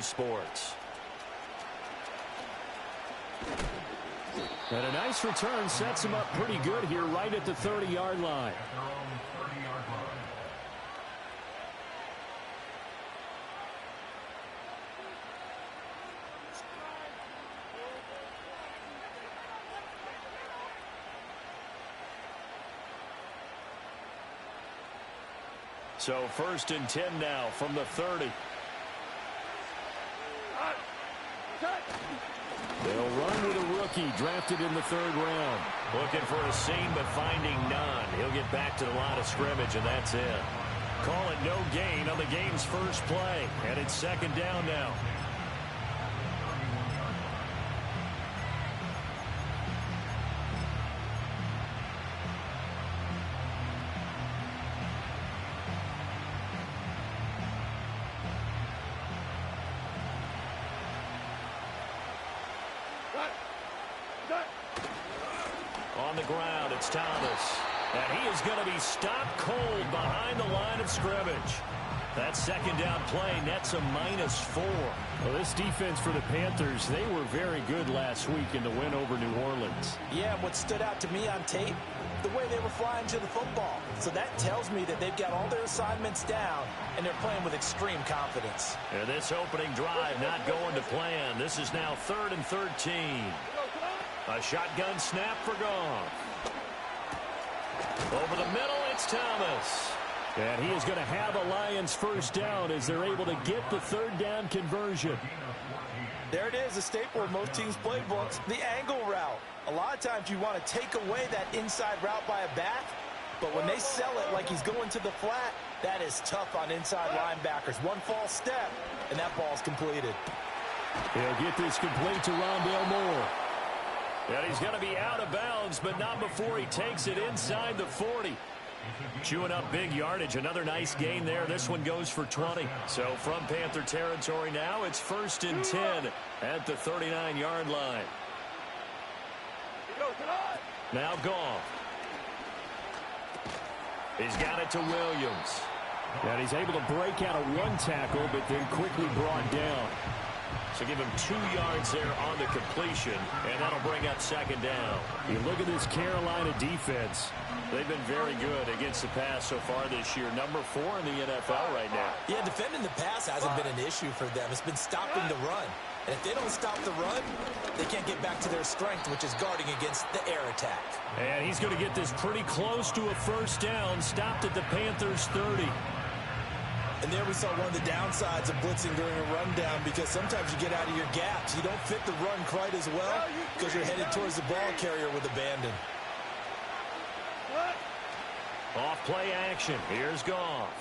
Sports. And a nice return sets him up pretty good here right at the 30-yard line. So 1st and 10 now from the 30. They'll run with a rookie drafted in the 3rd round. Looking for a seam but finding none. He'll get back to the line of scrimmage, and that's it. Call it no gain on the game's first play. And it's 2nd down now. On the ground, it's Thomas. And he is going to be stopped cold behind the line of scrimmage. That 2nd down play nets a -4. Well, this defense for the Panthers, they were very good last week in the win over New Orleans. Yeah, what stood out to me on tape, the way they were flying to the football. So that tells me that they've got all their assignments down, and they're playing with extreme confidence. And this opening drive not going to plan. This is now 3rd and 13. A shotgun snap for Goff. Over the middle, it's Thomas. And he is going to have a Lions first down as they're able to get the 3rd down conversion. There it is, a staple of most teams' playbooks, the angle route. A lot of times you want to take away that inside route by a back, but when they sell it like he's going to the flat, that is tough on inside linebackers. One false step, and that ball's completed. He'll get this complete to Rondale Moore. And he's going to be out of bounds, but not before he takes it inside the 40. Chewing up big yardage. Another nice gain there. This one goes for 20. So from Panther territory now, it's 1st and 10 at the 39-yard line. Now Goff. He's got it to Williams. And he's able to break out of one tackle, but then quickly brought down. So give him 2 yards there on the completion, and that'll bring up 2nd down. You look at this Carolina defense. They've been very good against the pass so far this year. Number 4 in the NFL right now. Yeah, defending the pass hasn't been an issue for them. It's been stopping the run. And if they don't stop the run, they can't get back to their strength, which is guarding against the air attack. And he's going to get this pretty close to a first down. Stopped at the Panthers' 30. And there we saw one of the downsides of blitzing during a rundown, because sometimes you get out of your gaps. You don't fit the run quite as well because you're headed towards the ball carrier with abandon. Off play action. Here's Goff.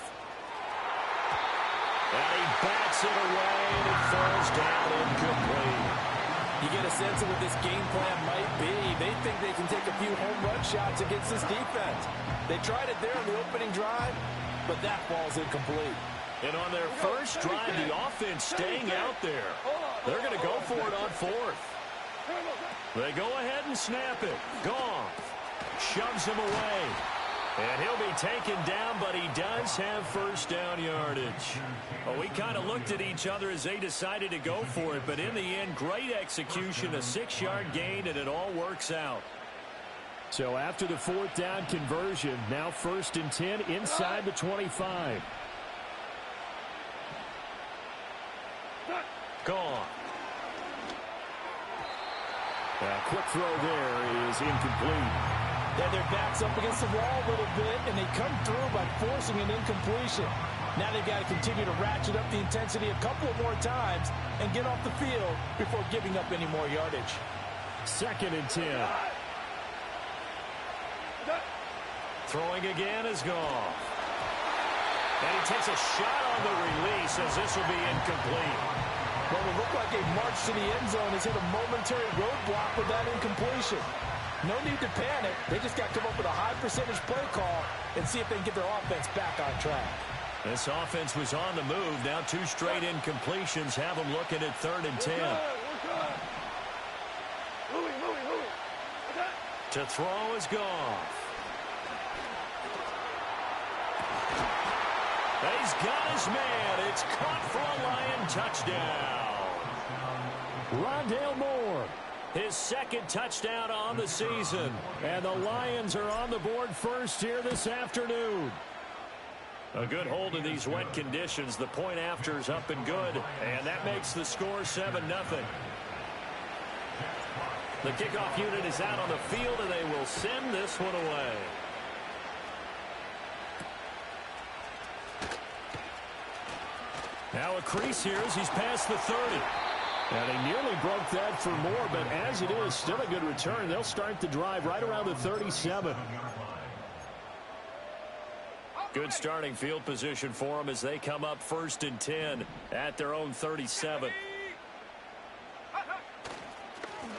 And he bats it away, and it falls down incomplete. You get a sense of what this game plan might be. They think they can take a few home run shots against this defense. They tried it there in the opening drive, but that ball's incomplete. And on their first drive, the offense staying out there. They're going to go for it on 4th. They go ahead and snap it. Goff shoves him away. And he'll be taken down, but he does have first down yardage. Well, we kind of looked at each other as they decided to go for it, but in the end, great execution, a 6-yard gain, and it all works out. So after the 4th down conversion, now 1st and 10 inside the 25. Gone. A quick throw there is incomplete. Yeah, their back's up against the wall a little bit, and they come through by forcing an incompletion. Now they've got to continue to ratchet up the intensity a couple more times and get off the field before giving up any more yardage. 2nd and 10. Throwing again is Goff. And he takes a shot on the release as this will be incomplete. Well, it looked like a march to the end zone has hit a momentary roadblock with that incompletion. No need to panic. They just got to come up with a high percentage play call and see if they can get their offense back on track. This offense was on the move. Now 2 straight incompletions have them looking at 3rd and 10. To throw is Goff. He's got his man. It's caught for a Lion touchdown. Rondale Moore, his second touchdown on the season. And the Lions are on the board first here this afternoon. A good hold in these wet conditions. The point after is up and good. And that makes the score 7-0. The kickoff unit is out on the field, and they will send this one away. Now a crease here as he's past the 30. And he nearly broke that for more, but as it is, still a good return. They'll start the drive right around the 37. Good starting field position for them as they come up 1st and 10 at their own 37.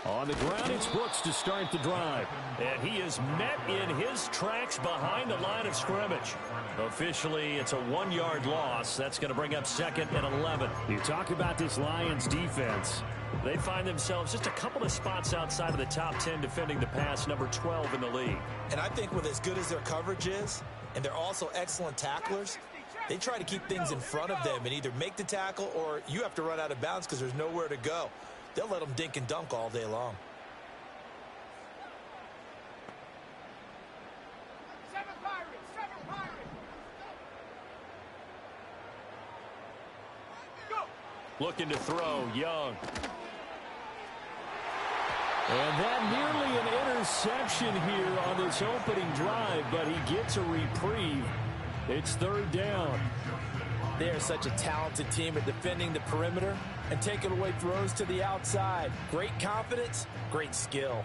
On the ground, it's Brooks to start the drive. And he is met in his tracks behind the line of scrimmage. Officially, it's a 1-yard loss. That's going to bring up 2nd and 11. You talk about this Lions defense. They find themselves just a couple of spots outside of the top 10 defending the pass, number 12 in the league. And I think with as good as their coverage is, and they're also excellent tacklers, they try to keep things in front of them and either make the tackle or you have to run out of bounds because there's nowhere to go. They'll let them dink and dunk all day long. Looking to throw, Young. And that nearly an interception here on this opening drive, but he gets a reprieve. It's 3rd down. They are such a talented team at defending the perimeter and taking away throws to the outside. Great confidence, great skill.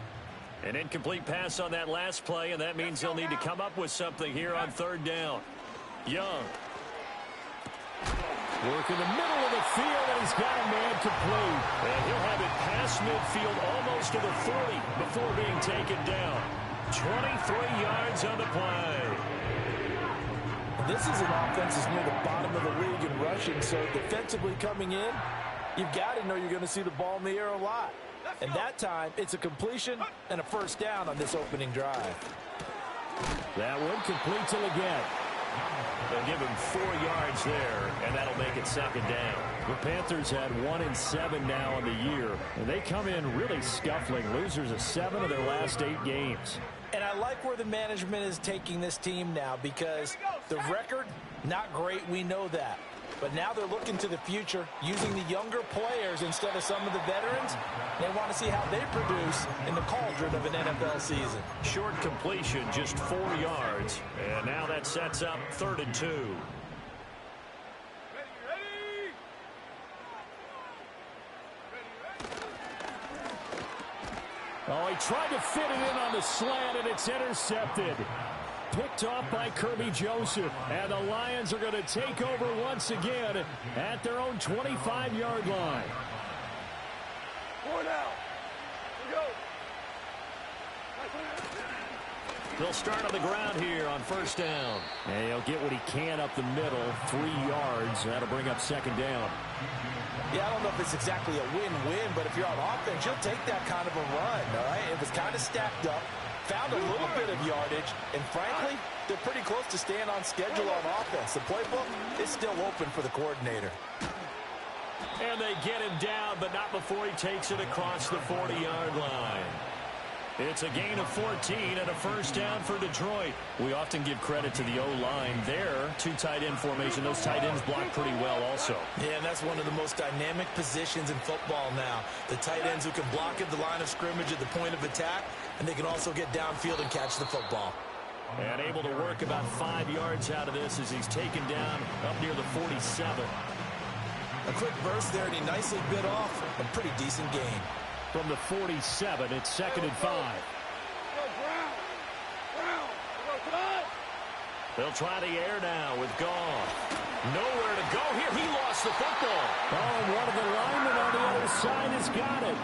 An incomplete pass on that last play, and that means they'll need to come up with something here on 3rd down. Young. Work in the middle of the field, and he's got a man complete. And he'll have it past midfield almost to the 40 before being taken down. 23 yards on the play. This is an offense that's near the bottom of the league in rushing, so defensively coming in, you've got to know you're going to see the ball in the air a lot. And that time, it's a completion and a 1st down on this opening drive. That one complete to Leggett. They'll give him 4 yards there, and that'll make it 2nd down. The Panthers had 1-7 now in the year, and they come in really scuffling. Losers of 7 of their last 8 games. And I like where the management is taking this team now because the record, not great, we know that. But now they're looking to the future, using the younger players instead of some of the veterans. They want to see how they produce in the cauldron of an NFL season. Short completion, just 4 yards. And now that sets up 3rd and 2. Oh, he tried to fit it in on the slant, and it's intercepted. Picked off by Kirby Joseph. And the Lions are going to take over once again at their own 25-yard line. 4 now. Here we go. They'll start on the ground here on 1st down. And he'll get what he can up the middle, 3 yards. That'll bring up 2nd down. Yeah, I don't know if it's exactly a win-win, but if you're on offense, you'll take that kind of a run, all right? It was kind of stacked up, found a little bit of yardage, and frankly, they're pretty close to staying on schedule on offense. The playbook is still open for the coordinator. And they get him down, but not before he takes it across the 40-yard line. It's a gain of 14 and a 1st down for Detroit. We often give credit to the O-line there. 2 tight end formation. Those tight ends block pretty well also. Yeah, and that's one of the most dynamic positions in football now. The tight ends who can block at the line of scrimmage at the point of attack, and they can also get downfield and catch the football. And able to work about 5 yards out of this as he's taken down up near the 47. A quick burst there, and he nicely bit off a pretty decent gain. From the 47, it's 2nd and 5. They'll try the air now with Goff. Nowhere to go here. He lost the football. Oh, and one of the linemen on the other side has got it.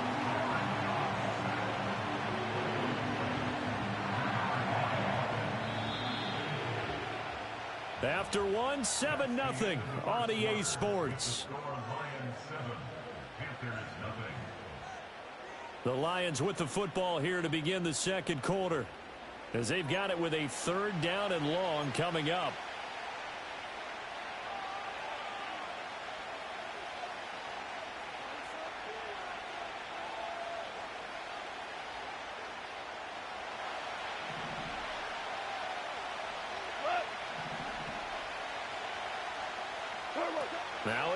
After one, 7-0 on EA Sports. The Lions with the football here to begin the 2nd quarter, as they've got it with a 3rd down and long coming up.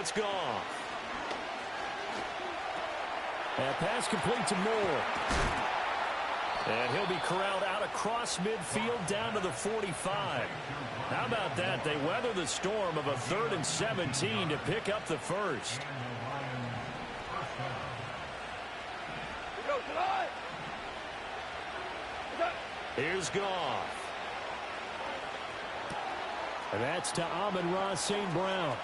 it's Goff. And pass complete to Moore. And he'll be corralled out across midfield down to the 45. How about that? They weather the storm of a 3rd and 17 to pick up the first. Here's Goff. And that's to Amon-Ra St. Brown.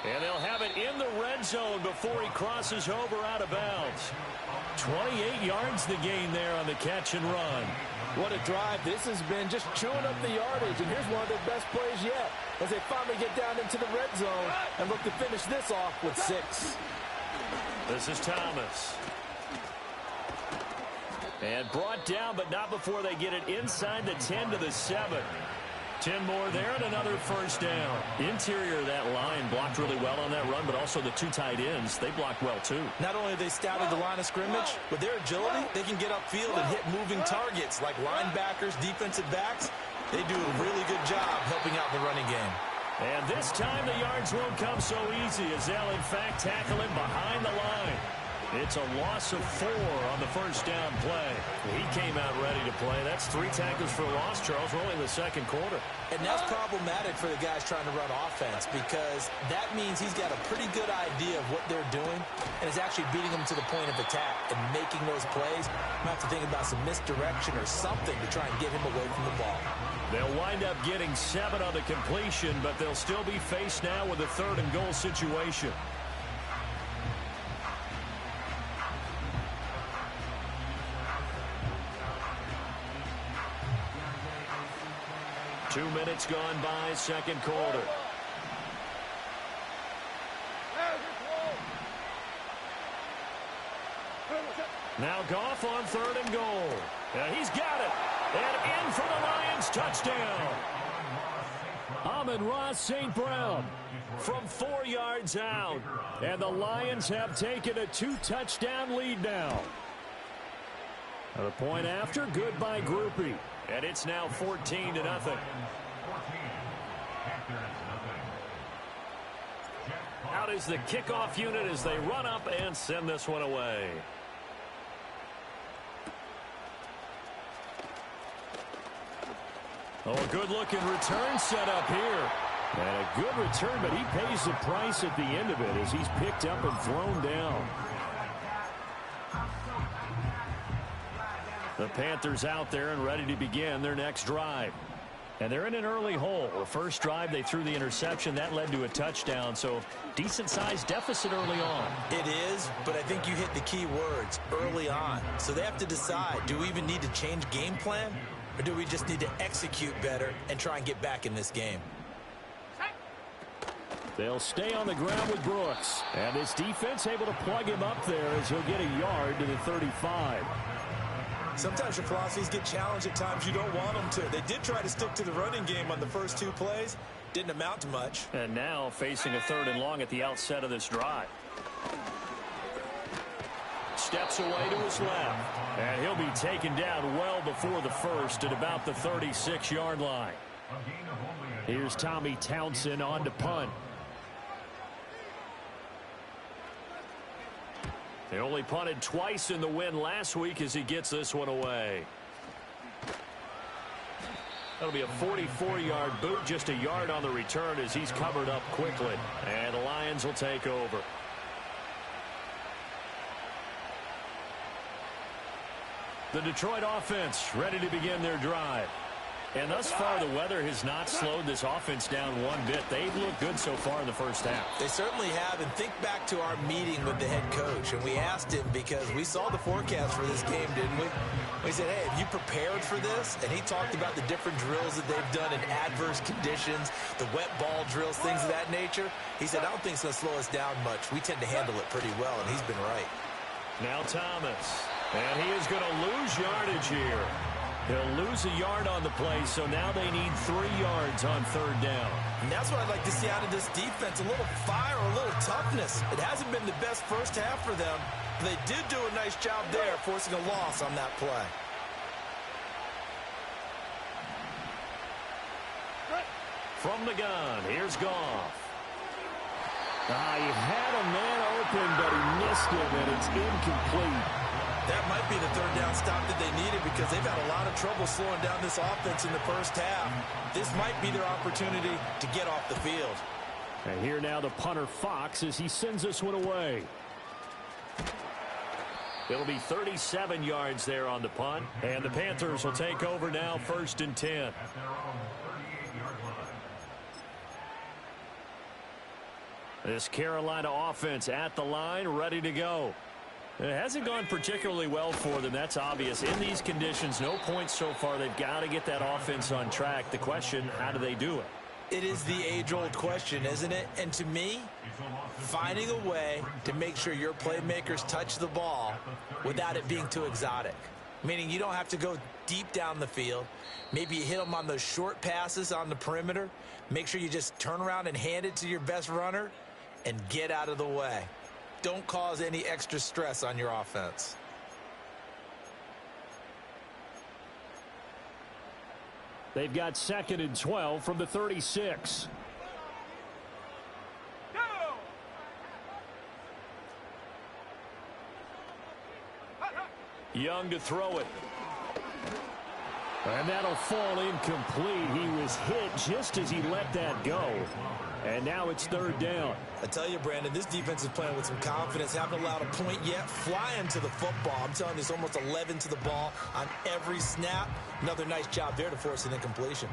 And they'll have it in the red zone before he crosses over out of bounds. 28 yards the gain there on the catch and run. What a drive. This has been just chewing up the yardage, and here's one of their best plays yet as they finally get down into the red zone and look to finish this off with 6. This is Thomas. And brought down, but not before they get it inside the 10 to the 7. 10 more there and another first down. The interior of that line blocked really well on that run, but also the 2 tight ends, they blocked well too. Not only have they scouted the line of scrimmage, with their agility, they can get upfield and hit moving targets like linebackers, defensive backs. They do a really good job helping out the running game. And this time the yards won't come so easy as they'll in fact tackle him behind the line. It's a loss of 4 on the first down play. He came out ready to play. That's 3 tackles for loss, Charles. We're only in the second quarter. And that's problematic for the guys trying to run offense because that means he's got a pretty good idea of what they're doing and is actually beating them to the point of attack and making those plays. Might have to think about some misdirection or something to try and get him away from the ball. They'll wind up getting 7 on the completion, but they'll still be faced now with a 3rd and goal situation. Two minutes gone by, second quarter. Now Goff on 3rd and goal. He's got it. And in for the Lions, touchdown. Amon-Ra St. Brown From 4 yards out. And the Lions have taken a 2-touchdown lead now. The point after, good by Groupie. And it's now 14-0. Out is the kickoff unit as they run up and send this one away. Oh, a good-looking return set up here. And a good return, but he pays the price at the end of it as he's picked up and thrown down. The Panthers out there and ready to begin their next drive. And they're in an early hole. The first drive, they threw the interception. That led to a touchdown, so decent-sized deficit early on. It is, but I think you hit the key words, early on. So they have to decide, do we even need to change game plan, or do we just need to execute better and try and get back in this game? They'll stay on the ground with Brooks. And this defense able to plug him up there as he'll get a yard to the 35. Sometimes your philosophies get challenged at times you don't want them to. They did try to stick to the running game on the first 2 plays. Didn't amount to much. And now facing a 3rd and long at the outset of this drive. Steps away to his left. And he'll be taken down well before the first at about the 36-yard line. Here's Tommy Townsend on to punt. They only punted twice in the win last week as he gets this one away. That'll be a 44-yard boot, just a yard on the return as he's covered up quickly. And the Lions will take over. The Detroit offense ready to begin their drive. And thus far, the weather has not slowed this offense down one bit. They've looked good so far in the first half. They certainly have. And think back to our meeting with the head coach. And we asked him because we saw the forecast for this game, didn't we? We said, hey, have you prepared for this? And he talked about the different drills that they've done in adverse conditions, the wet ball drills, things of that nature. He said, I don't think it's going to slow us down much. We tend to handle it pretty well, and he's been right. Now Thomas. And he is going to lose yardage here. He'll lose a yard on the play, so now they need 3 yards on 3rd down. And that's what I'd like to see out of this defense, a little fire, a little toughness. It hasn't been the best first half for them, but they did do a nice job there, forcing a loss on that play. from the gun. Here's Goff. He had a man open, but he missed him, and it's incomplete. That might be the third down stop that they needed because they've had a lot of trouble slowing down this offense in the first half. This might be their opportunity to get off the field. And here now the punter Fox as he sends this one away. It'll be 37 yards there on the punt, and the Panthers will take over now, 1st and 10. This Carolina offense at the line, ready to go. It hasn't gone particularly well for them. That's obvious. In these conditions, no points so far. They've got to get that offense on track. The question, how do they do it? It is the age-old question, isn't it? And to me, finding a way to make sure your playmakers touch the ball without it being too exotic. Meaning you don't have to go deep down the field. Maybe you hit them on those short passes on the perimeter. Make sure you just turn around and hand it to your best runner and get out of the way. Don't cause any extra stress on your offense. They've got 2nd and 12 from the 36. Young to throw it. And that'll fall incomplete. He was hit just as he let that go. And now it's 3rd down. I tell you, Brandon, this defense is playing with some confidence. Haven't allowed a point yet. Flying to the football. I'm telling you, it's almost 11 to the ball on every snap. Another nice job there to force an incompletion.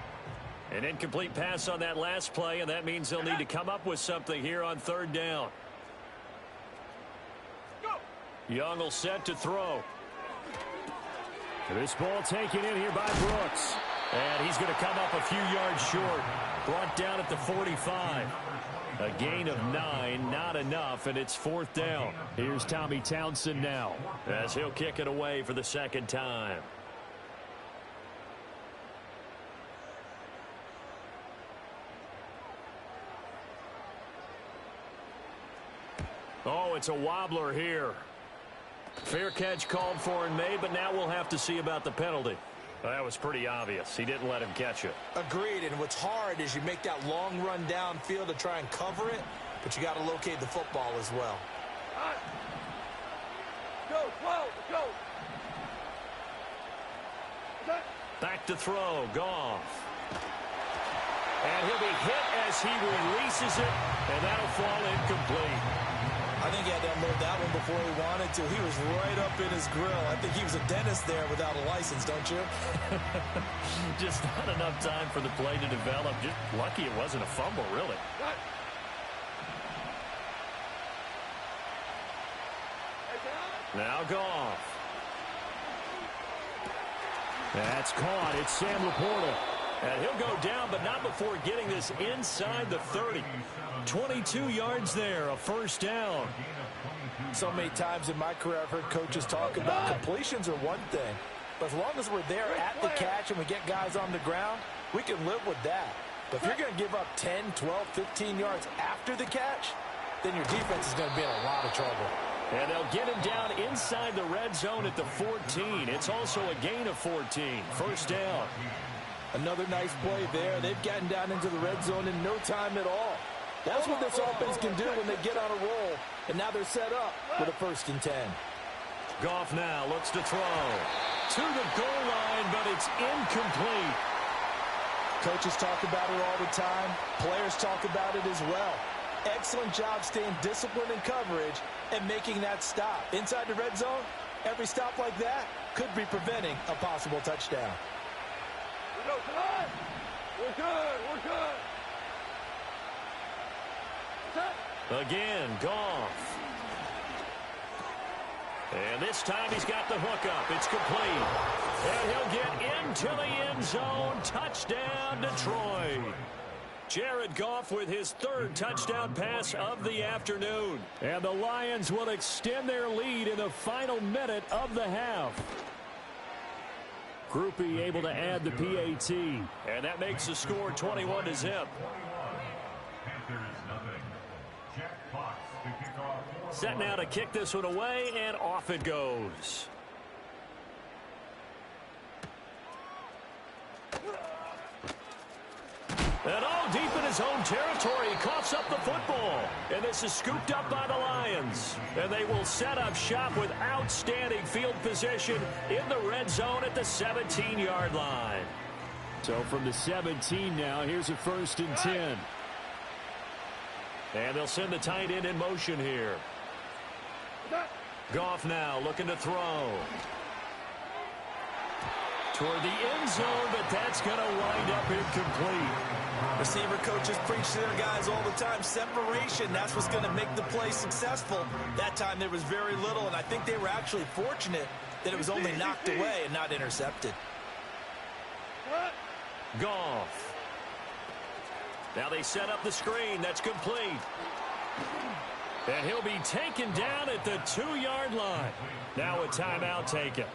An incomplete pass on that last play, and that means they'll need to come up with something here on 3rd down. Young will set to throw. This ball taken in here by Brooks. And he's going to come up a few yards short. Brought down at the 45. A gain of 9, not enough, and it's 4th down. Here's Tommy Townsend now, as he'll kick it away for the 2nd time. Oh, it's a wobbler here. Fair catch called for and made, but now we'll have to see about the penalty. That was pretty obvious. He didn't let him catch it. Agreed, and what's hard is you make that long run downfield to try and cover it, but you got to locate the football as well. Go, go. Back to throw, Goff. And he'll be hit as he releases it, and that'll fall incomplete. I think he had to unload that one before he wanted to. He was right up in his grill. I think he was a dentist there without a license, don't you? Just not enough time for the play to develop. Just lucky it wasn't a fumble, really. Now Goff. That's caught. It's Sam Laporta. And he'll go down, but not before getting this inside the 30. 22 yards there, a 1st down. So many times in my career I've heard coaches talk about completions are one thing, but as long as we're there at the catch and we get guys on the ground, we can live with that. But if you're going to give up 10, 12, 15 yards after the catch, then your defense is going to be in a lot of trouble. And they'll get him down inside the red zone at the 14. It's also a gain of 14. 1st down. Another nice play there. They've gotten down into the red zone in no time at all. That's what this offense can do when they get on a roll. And now they're set up with a 1st and 10. Goff now looks to throw. To the goal line, but it's incomplete. Coaches talk about it all the time. Players talk about it as well. Excellent job staying disciplined in coverage and making that stop. Inside the red zone, every stop like that could be preventing a possible touchdown. We're good. Again, Goff. And this time he's got the hook up. It's complete. And he'll get into the end zone. Touchdown, Detroit. Jared Goff with his 3rd touchdown pass of the afternoon. And the Lions will extend their lead in the final minute of the half. Groupie able to add the PAT. And that makes the score 21-0. Set now to kick this one away, and off it goes. And all deep his own territory. He coughs up the football. And this is scooped up by the Lions. And they will set up shop with outstanding field position in the red zone at the 17-yard line. So from the 17 now, here's a 1st and 10. And they'll send the tight end in motion here. Goff now looking to throw. Toward the end zone, but that's going to wind up incomplete. Receiver coaches preach to their guys all the time. Separation, that's what's going to make the play successful. That time there was very little, and I think they were actually fortunate that it was only knocked away and not intercepted. Goff. Now they set up the screen. That's complete. And he'll be taken down at the 2-yard line. Now a timeout taken.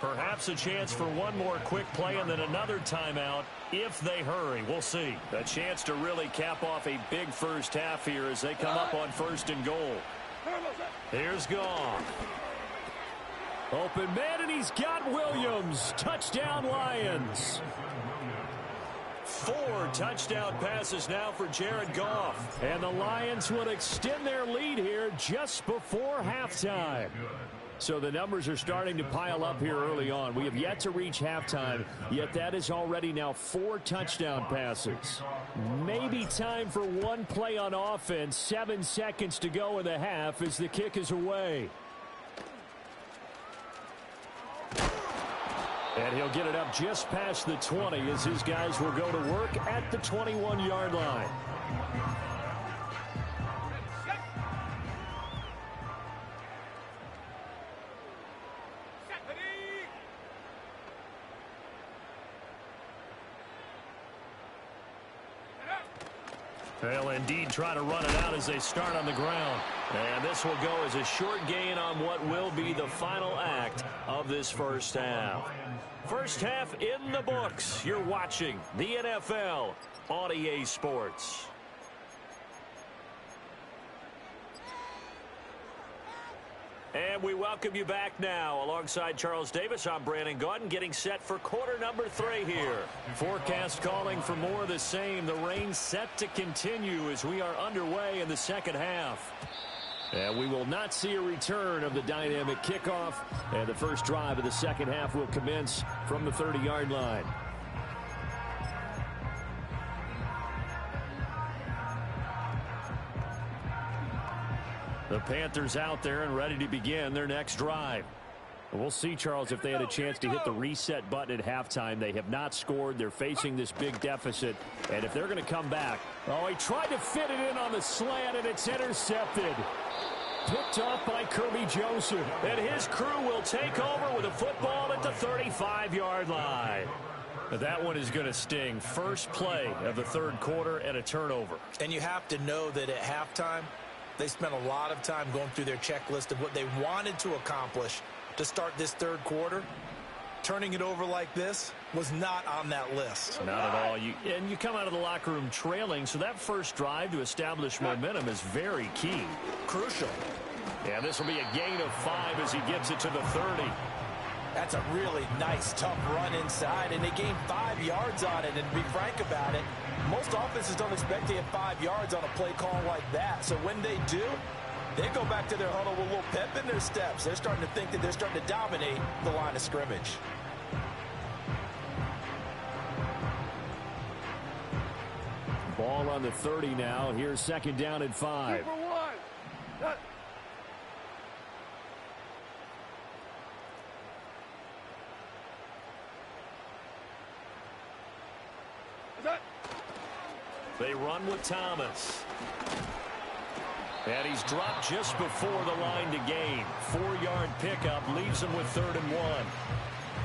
Perhaps a chance for one more quick play and then another timeout if they hurry. We'll see. A chance to really cap off a big first half here as they come up on 1st and goal. Here's Goff. Open man, and he's got Williams. Touchdown, Lions. 4 touchdown passes now for Jared Goff. And the Lions will extend their lead here just before halftime. So the numbers are starting to pile up here early on. We have yet to reach halftime, yet that is already now 4 touchdown passes. Maybe time for one play on offense. 7 seconds to go in the half as the kick is away. And he'll get it up just past the 20 as his guys will go to work at the 21-yard line. They'll indeed try to run it out as they start on the ground. And this will go as a short gain on what will be the final act of this first half. First half in the books. You're watching the NFL on EA Sports. And we welcome you back now. Alongside Charles Davis, I'm Brandon Gaudin, getting set for quarter number 3 here. Forecast calling for more of the same. The rain set to continue as we are underway in the second half. And we will not see a return of the dynamic kickoff. And the first drive of the second half will commence from the 30-yard line. The Panthers out there and ready to begin their next drive. We'll see, Charles, if they had a chance to hit the reset button at halftime. They have not scored. They're facing this big deficit. And if they're going to come back. Oh, he tried to fit it in on the slant, and it's intercepted. Picked off by Kirby Joseph. And his crew will take over with a football at the 35-yard line. That one is going to sting. First play of the third quarter and a turnover. And you have to know that at halftime, they spent a lot of time going through their checklist of what they wanted to accomplish to start this third quarter. Turning it over like this was not on that list. Not at all. And you come out of the locker room trailing, so that first drive to establish momentum is very key. Crucial. Yeah, this will be a gain of 5 as he gets it to the 30. That's a really nice, tough run inside, and they gained 5 yards on it. And to be frank about it, most offenses don't expect to get 5 yards on a play call like that. So when they do, they go back to their huddle with a little pep in their steps. They're starting to think that they're starting to dominate the line of scrimmage. Ball on the 30 now. Here's second down and 5. They run with Thomas. And he's dropped just before the line to gain. 4-yard pickup leaves him with 3rd and 1.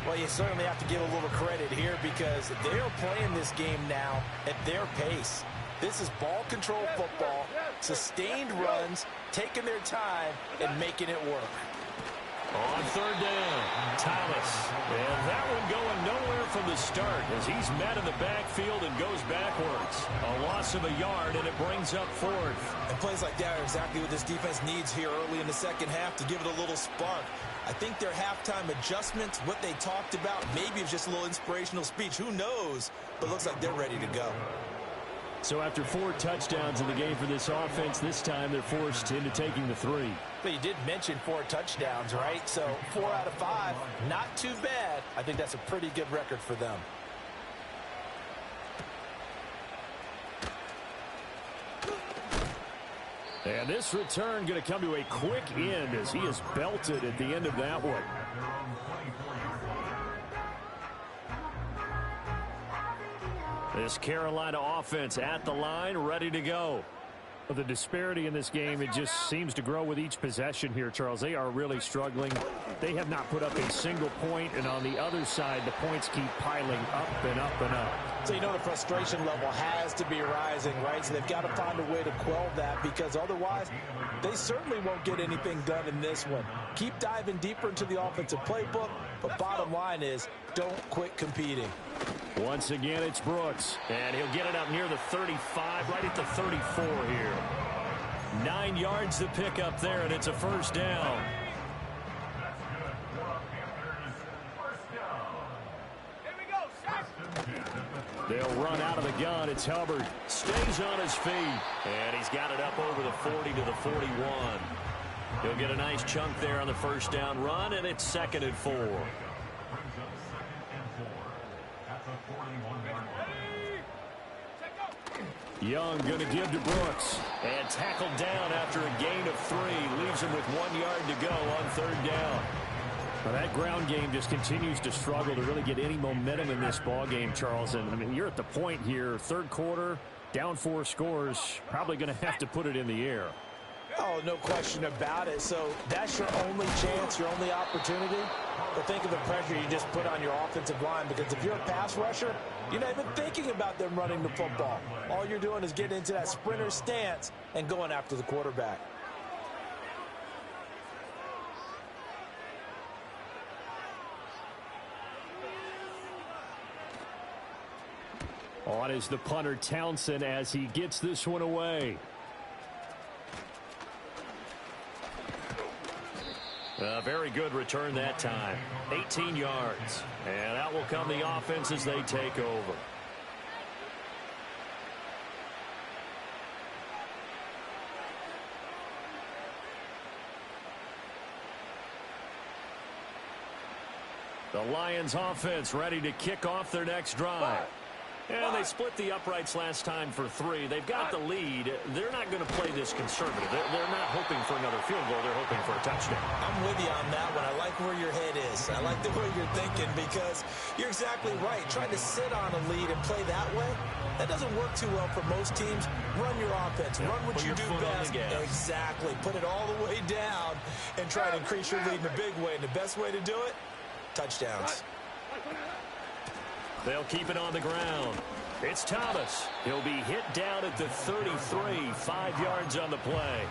Well, you certainly have to give a little credit here because they're playing this game now at their pace. This is ball control football, sustained runs, taking their time, and making it work. On 3rd down, Thomas. And that one going nowhere from the start as he's met in the backfield and goes backwards. A loss of a yard, and it brings up 4th. And plays like that are exactly what this defense needs here early in the second half to give it a little spark. I think their halftime adjustments, what they talked about, maybe it's just a little inspirational speech. Who knows? But it looks like they're ready to go. So after 4 touchdowns in the game for this offense, this time they're forced into taking the 3. But you did mention 4 touchdowns, right? So 4 out of 5, not too bad. I think that's a pretty good record for them. And this return going to come to a quick end as he is belted at the end of that one. This Carolina offense at the line, ready to go. Well, the disparity in this game, it just seems to grow with each possession here, Charles. They are really struggling. They have not put up a single point, and on the other side, the points keep piling up and up and up. So you know the frustration level has to be rising, right? So they've got to find a way to quell that, because otherwise they certainly won't get anything done in this one. Keep diving deeper into the offensive playbook, but bottom line is don't quit competing. Once again, it's Brooks, and he'll get it up near the 35, right at the 34 here. 9 yards to pick up there, and it's a first down. They'll run out of the gun. It's Hubbard. Stays on his feet, and he's got it up over the 40 to the 41. He'll get a nice chunk there on the first down run, and it's 2nd and 4. Young going to give to Brooks. And tackled down after a gain of 3. Leaves him with 1 yard to go on 3rd down. Well, that ground game just continues to struggle to really get any momentum in this ball game, Charles. And I mean, you're at the point here, 3rd quarter, down 4 scores, probably going to have to put it in the air. Oh, no question about it. So that's your only chance, your only opportunity. But think of the pressure you just put on your offensive line, because if you're a pass rusher, you're not even thinking about them running the football. All you're doing is getting into that sprinter stance and going after the quarterback. On is the punter, Townsend, as he gets this one away. A very good return that time. 18 yards. And out will come the offense as they take over. The Lions offense ready to kick off their next drive. And they split the uprights last time for 3. They've got the lead. They're not going to play this conservative. They're not hoping for another field goal. They're hoping for a touchdown. I'm with you on that one. I like where your head is. I like the way you're thinking, because you're exactly right. Trying to sit on a lead and play that way, that doesn't work too well for most teams. Run your offense. Run what you do best. Exactly. Put it all the way down and try to increase your lead in a big way. And the best way to do it, touchdowns. They'll keep it on the ground. It's Thomas. He'll be hit down at the 33, 5 yards on the play.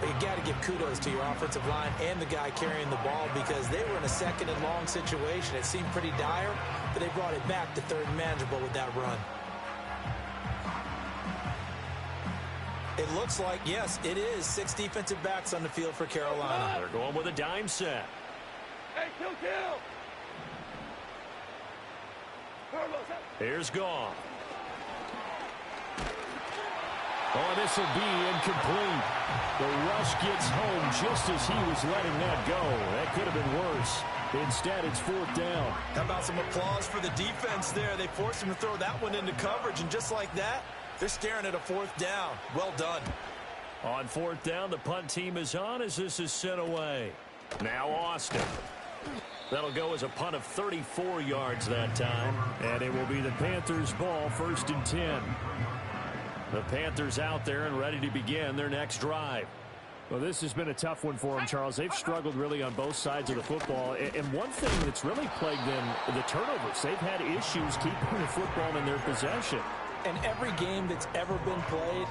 You got to give kudos to your offensive line and the guy carrying the ball, because they were in a 2nd and long situation. It seemed pretty dire, but they brought it back to 3rd and manageable with that run. It looks like, yes, it is 6 defensive backs on the field for Carolina. They're going with a dime set. Hey, kill! Here's Goff. Oh, this will be incomplete. The rush gets home just as he was letting that go. That could have been worse. Instead, it's 4th down. How about some applause for the defense there? They forced him to throw that one into coverage, and just like that, they're staring at a 4th down. Well done. On 4th down, the punt team is on as this is sent away. Now Austin. That'll go as a punt of 34 yards that time. And it will be the Panthers' ball, 1st and 10. The Panthers out there and ready to begin their next drive. Well, this has been a tough one for them, Charles. They've struggled really on both sides of the football. And one thing that's really plagued them, the turnovers. They've had issues keeping the football in their possession. And every game that's ever been played,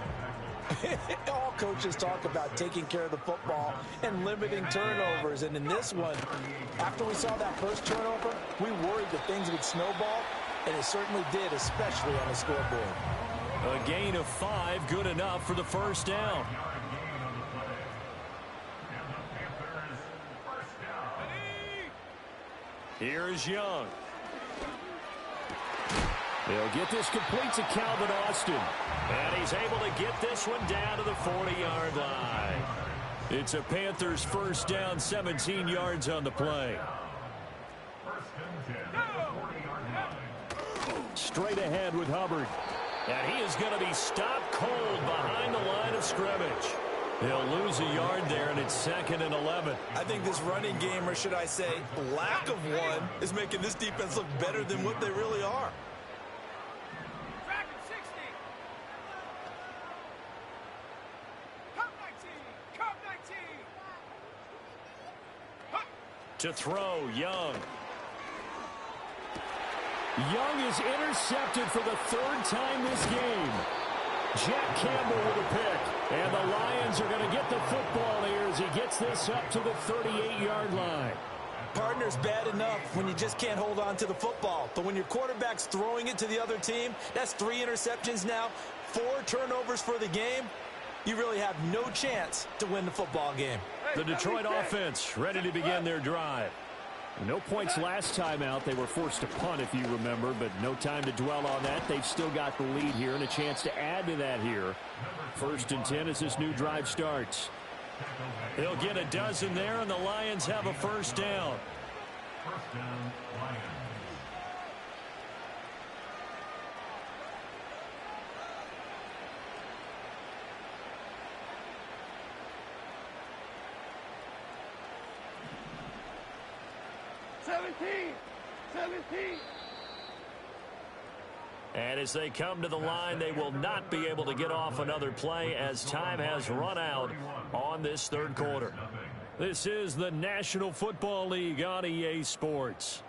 all coaches talk about taking care of the football and limiting turnovers. And in this one, after we saw that first turnover, we worried that things would snowball, and it certainly did, especially on the scoreboard. A gain of 5, good enough for the first down. Here's Young. He'll get this complete to Calvin Austin. And he's able to get this one down to the 40-yard line. It's a Panthers first down, 17 yards on the play. Straight ahead with Hubbard. And he is going to be stopped cold behind the line of scrimmage. He'll lose a yard there, and it's 2nd and 11. I think this running game, or should I say lack of one, is making this defense look better than what they really are. To throw, Young. Young is intercepted for the 3rd time this game. Jack Campbell with a pick. And the Lions are going to get the football here as he gets this up to the 38-yard line. Partner's bad enough when you just can't hold on to the football. But when your quarterback's throwing it to the other team, that's 3 interceptions now, 4 turnovers for the game. You really have no chance to win the football game. The Detroit offense ready to begin their drive. No points last time out. They were forced to punt, if you remember, but no time to dwell on that. They've still got the lead here and a chance to add to that here. 1st and 10 as this new drive starts. He'll get a dozen there, and the Lions have a first down. First down, Lions. And as they come to the line, they will not be able to get off another play as time has run out on this 3rd quarter. This is the National Football League on EA Sports.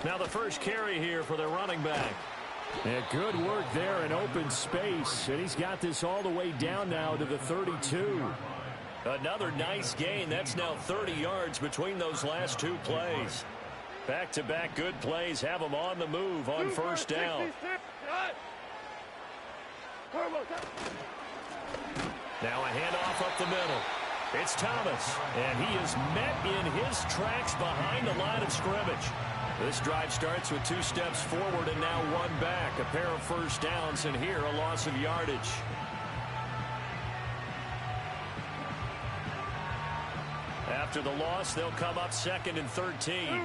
Now the first carry here for their running back. And good work there in open space. And he's got this all the way down now to the 32. Another nice gain. That's now 30 yards between those last 2 plays. Back-to-back good plays have them on the move on first down. Now a handoff up the middle. It's Thomas, and he is met in his tracks behind the line of scrimmage. This drive starts with 2 steps forward and now 1 back. A pair of first downs, and here a loss of yardage. After the loss, they'll come up 2nd and 13.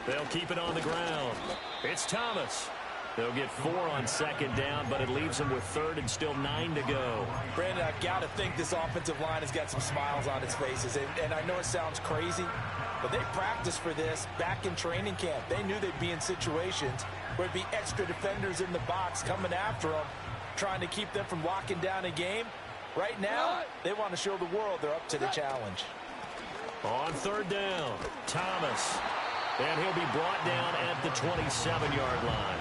They'll keep it on the ground. It's Thomas. They'll get 4 on 2nd down, but it leaves them with 3rd and still 9 to go. Brandon, I've got to think this offensive line has got some smiles on its faces. And I know it sounds crazy, but they practiced for this back in training camp. They knew they'd be in situations where there'd be extra defenders in the box coming after them, trying to keep them from locking down a game. Right now, they want to show the world they're up to the challenge. On 3rd down, Thomas. And he'll be brought down at the 27-yard line.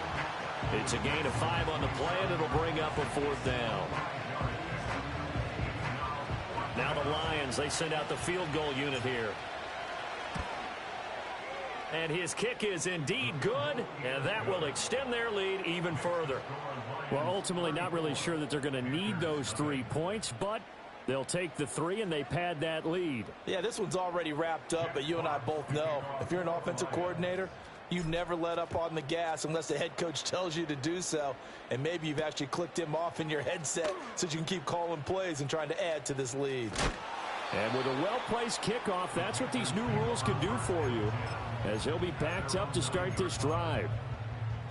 It's a gain of 5 on the play, and it'll bring up a 4th down. Now the Lions, they send out the field goal unit here. And his kick is indeed good, and that will extend their lead even further. Well, ultimately not really sure that they're going to need those 3 points, but they'll take the 3 and they pad that lead. Yeah, this one's already wrapped up, but you and I both know if you're an offensive coordinator, you never let up on the gas unless the head coach tells you to do so. And maybe you've actually clicked him off in your headset so you can keep calling plays and trying to add to this lead. And with a well-placed kickoff, that's what these new rules can do for you, as he'll be backed up to start this drive.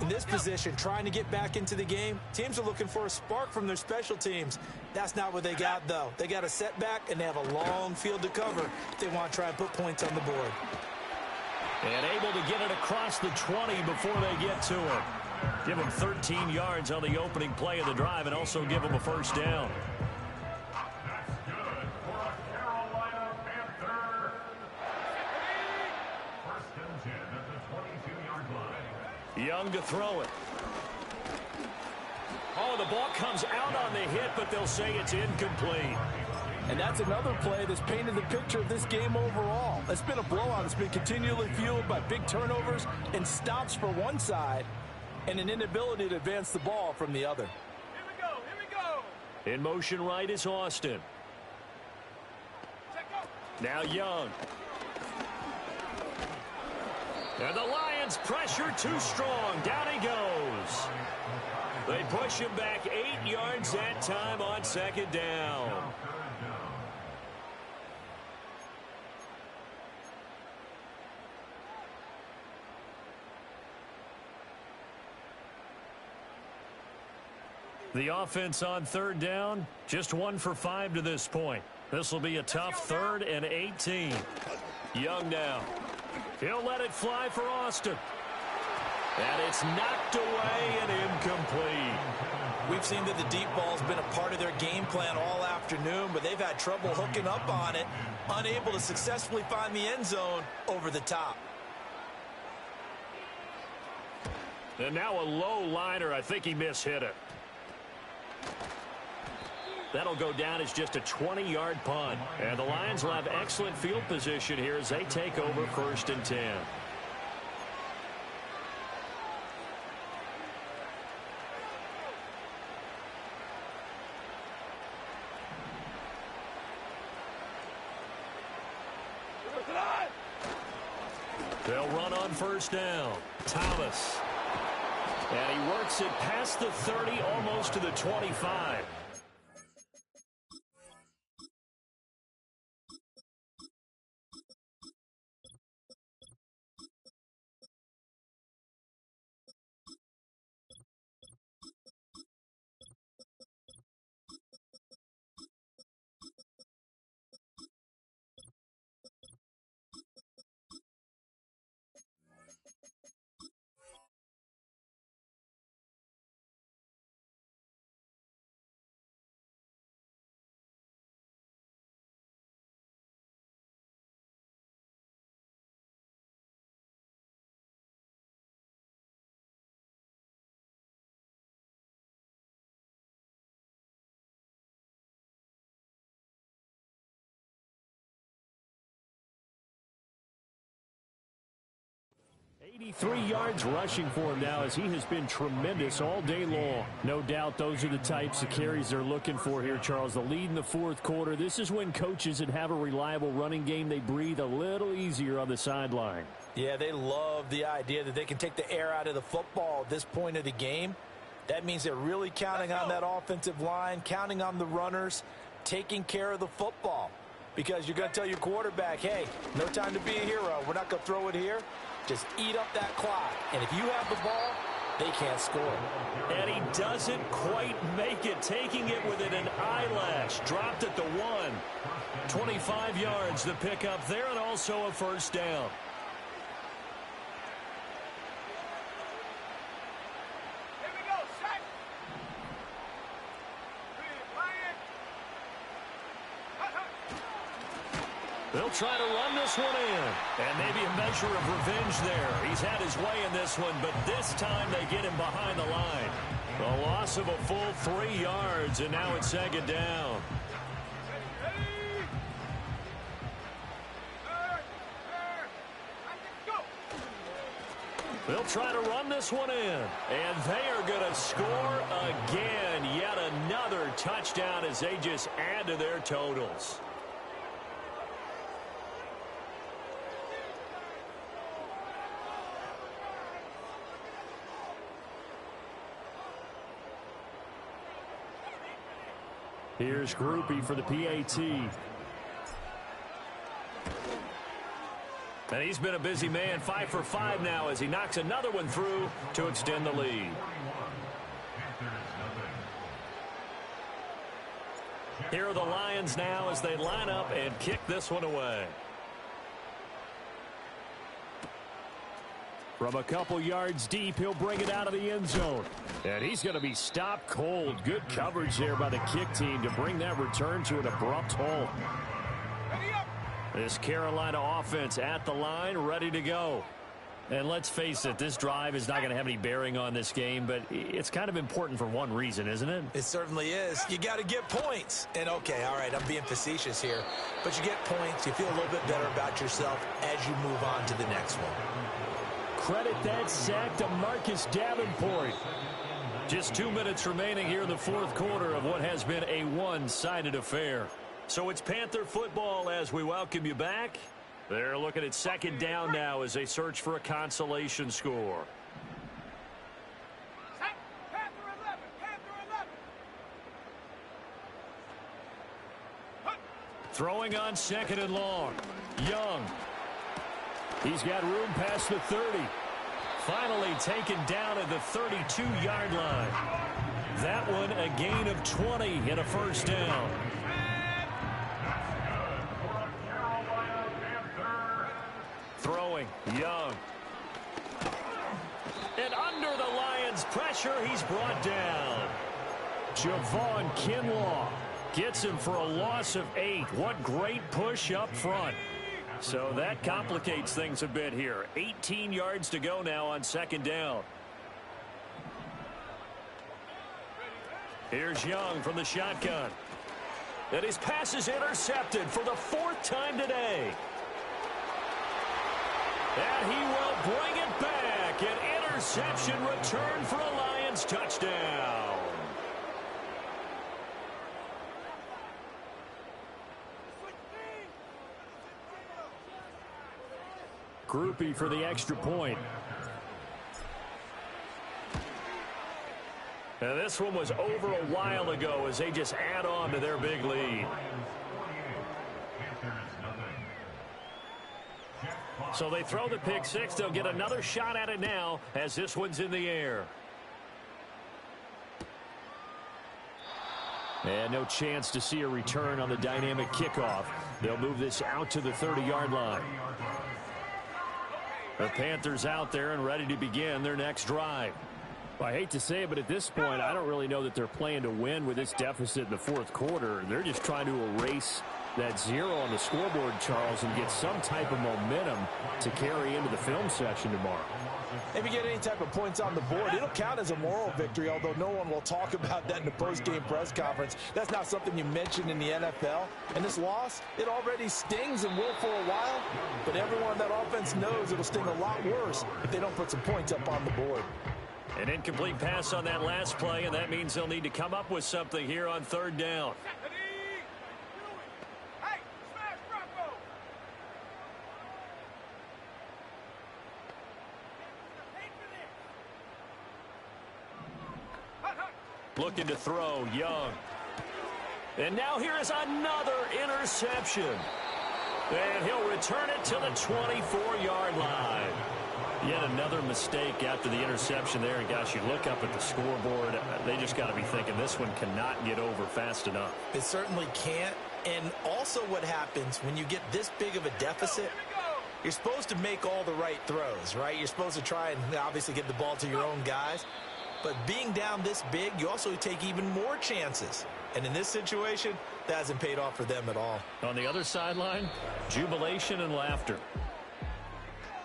In this position, trying to get back into the game, teams are looking for a spark from their special teams. That's not what they got, though. They got a setback, and they have a long field to cover if they want to try and put points on the board. And able to get it across the 20 before they get to him. Give him 13 yards on the opening play of the drive and also give him a first down. That's good for a Carolina Panther. First and 10 at the 22-yard line. Young to throw it. Oh, the ball comes out on the hit, but they'll say it's incomplete. And that's another play that's painted the picture of this game overall. It's been a blowout. It's been continually fueled by big turnovers and stops for one side and an inability to advance the ball from the other. Here we go. Here we go. In motion right is Austin. Now Young. And the Lions pressure too strong. Down he goes. They push him back 8 yards that time on second down. The offense on third down, just 1 for 5 to this point. This will be a tough 3rd and 18. Young now. He'll let it fly for Austin. And it's knocked away and incomplete. We've seen that the deep ball's been a part of their game plan all afternoon, but they've had trouble hooking up on it, unable to successfully find the end zone over the top. And now a low liner. I think he mishit it. That'll go down as just a 20-yard punt. And the Lions will have excellent field position here as they take over 1st and 10. They'll run on 1st down. Thomas. And he works it past the 30, almost to the 25. $83 yards rushing for him now as he has been tremendous all day long. No doubt those are the types of carries they're looking for here, Charles. The lead in the 4th quarter. This is when coaches that have a reliable running game, they breathe a little easier on the sideline. Yeah, they love the idea that they can take the air out of the football at this point of the game. That means they're really counting on that offensive line, counting on the runners, taking care of the football. Because you're going to tell your quarterback, hey, no time to be a hero. We're not going to throw it here. Just eat up that clock. And if you have the ball, they can't score. And he doesn't quite make it, taking it within an eyelash. Dropped at the 1. 25 yards the pickup there, and also a 1st down. Here we go, set. They'll try to run this one in. And maybe a measure of revenge there. He's had his way in this one, but this time they get him behind the line. A loss of a full 3 yards, and now it's 2nd down. They'll try to run this one in. And they are going to score again. Yet another touchdown as they just add to their totals. Here's Groupie for the PAT. And he's been a busy man, 5 for 5 now as he knocks another one through to extend the lead. Here are the Lions now as they line up and kick this one away. From a couple yards deep, he'll bring it out of the end zone. And he's going to be stopped cold. Good coverage there by the kick team to bring that return to an abrupt halt. This Carolina offense at the line, ready to go. And let's face it, this drive is not going to have any bearing on this game, but it's kind of important for one reason, isn't it? It certainly is. You got to get points. And, okay, all right, I'm being facetious here. But you get points, you feel a little bit better about yourself as you move on to the next one. Credit that sack to Marcus Davenport. Just 2 minutes remaining here in the fourth quarter of what has been a one-sided affair. So it's Panther football as we welcome you back. They're looking at second down now as they search for a consolation score. Panther 11, Panther 11. Throwing on second and long. Young. He's got room past the 30. Finally taken down at the 32-yard line. That one a gain of 20 and a first down. Throwing, Young. And under the Lions' pressure, he's brought down. Javon Kinlaw gets him for a loss of 8. What great push up front. So that complicates things a bit here. 18 yards to go now on second down. Here's Young from the shotgun. And his pass is intercepted for the 4th time today. And he will bring it back. An interception return for a Lions touchdown. Groupie for the extra point. And this one was over a while ago as they just add on to their big lead. So they throw the pick six. They'll get another shot at it now as this one's in the air. And no chance to see a return on the dynamic kickoff. They'll move this out to the 30-yard line. The Panthers out there and ready to begin their next drive. Well, I hate to say it, but at this point, I don't really know that they're playing to win with this deficit in the fourth quarter. They're just trying to erase that 0 on the scoreboard, Charles, and get some type of momentum to carry into the film session tomorrow. If you get any type of points on the board, it'll count as a moral victory, although no one will talk about that in the post-game press conference. That's not something you mentioned in the NFL. And this loss, it already stings and will for a while, but everyone on that offense knows it'll sting a lot worse if they don't put some points up on the board. An incomplete pass on that last play, and that means they'll need to come up with something here on third down. Hey, smash Bronco. Looking to throw, Young. And now here is another interception. And he'll return it to the 24-yard line. Yet another mistake after the interception there. And, gosh, you look up at the scoreboard, they just got to be thinking this one cannot get over fast enough. It certainly can't. And also what happens when you get this big of a deficit, you're supposed to make all the right throws, right? You're supposed to try and obviously get the ball to your own guys. But being down this big, you also take even more chances. And in this situation, that hasn't paid off for them at all. On the other sideline, jubilation and laughter.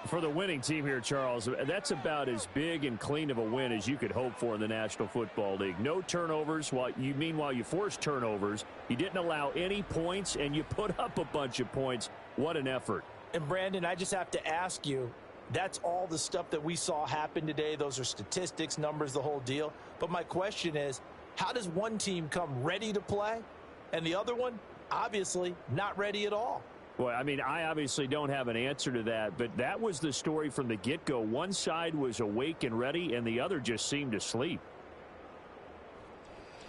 For the winning team here, Charles, that's about as big and clean of a win as you could hope for in the National Football League. No turnovers. Meanwhile, you forced turnovers. You didn't allow any points, and you put up a bunch of points. What an effort. And, Brandon, I just have to ask you, that's all the stuff that we saw happen today. Those are statistics, numbers, the whole deal. But my question is, how does one team come ready to play, and the other one, obviously, not ready at all? Well, I mean, I obviously don't have an answer to that, but that was the story from the get-go. One side was awake and ready, and the other just seemed to sleep.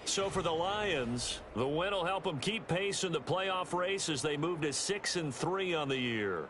So for the Lions, the win will help them keep pace in the playoff race as they move to 6-3 on the year.